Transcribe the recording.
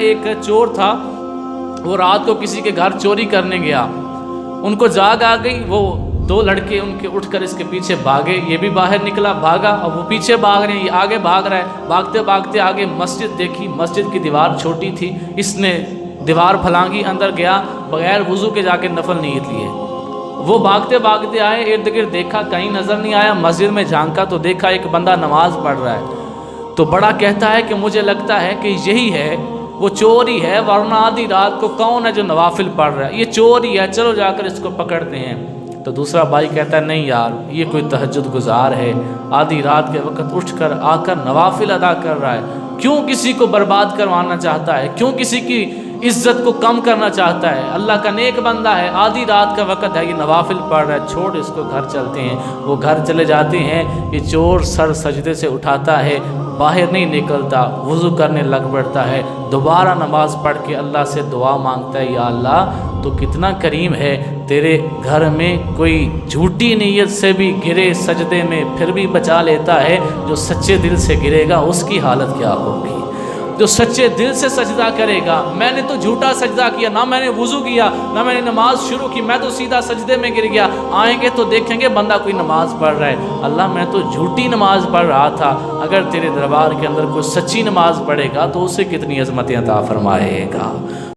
ایک چور تھا، وہ رات کو کسی کے گھر چوری کرنے گیا، ان کو جاگ آ گئی، وہ دو لڑکے ان کے اٹھ کر اس کے پیچھے بھاگے، یہ بھی باہر نکلا بھاگا، اور وہ پیچھے بھاگ رہے ہیں، یہ آگے بھاگ رہا ہے، بھاگتے بھاگتے آگے مسجد دیکھی، مسجد کی دیوار چھوٹی تھی، اس نے دیوار پھلانگی، اندر گیا، بغیر وضو کے جا کے نفل نیت لیے۔ وہ بھاگتے بھاگتے آئے، ارد گرد دیکھا، کہیں نظر نہیں آیا، مسجد میں جھانکا تو دیکھا ایک بندہ نماز پڑھ رہا ہے، تو بڑا کہتا ہے کہ مجھے لگتا ہے کہ یہی ہے، وہ چور ہی ہے، ورنہ آدھی رات کو کون ہے جو نوافل پڑھ رہا ہے، یہ چور ہی ہے، چلو جا کر اس کو پکڑتے ہیں۔ تو دوسرا بھائی کہتا ہے نہیں یار، یہ کوئی تہجد گزار ہے، آدھی رات کے وقت اٹھ کر آ کر نوافل ادا کر رہا ہے، کیوں کسی کو برباد کروانا چاہتا ہے، کیوں کسی کی عزت کو کم کرنا چاہتا ہے، اللہ کا نیک بندہ ہے، آدھی رات کا وقت ہے، یہ نوافل پڑھ رہا ہے، چھوڑ اس کو، گھر چلتے ہیں۔ وہ گھر چلے جاتے ہیں، یہ چور سر سجدے سے اٹھاتا ہے، باہر نہیں نکلتا، وضو کرنے لگ پڑتا ہے، دوبارہ نماز پڑھ کے اللہ سے دعا مانگتا ہے، یا اللہ تو کتنا کریم ہے، تیرے گھر میں کوئی جھوٹی نیت سے بھی گرے سجدے میں پھر بھی بچا لیتا ہے، جو سچے دل سے گرے گا اس کی حالت کیا ہوگی، جو سچے دل سے سجدہ کرے گا۔ میں نے تو جھوٹا سجدہ کیا، نہ میں نے وضو کیا، نہ میں نے نماز شروع کی، میں تو سیدھا سجدے میں گر گیا، آئیں گے تو دیکھیں گے بندہ کوئی نماز پڑھ رہا ہے، اللہ میں تو جھوٹی نماز پڑھ رہا تھا، اگر تیرے دربار کے اندر کوئی سچی نماز پڑھے گا تو اسے کتنی عظمتیں عطا فرمائے گا۔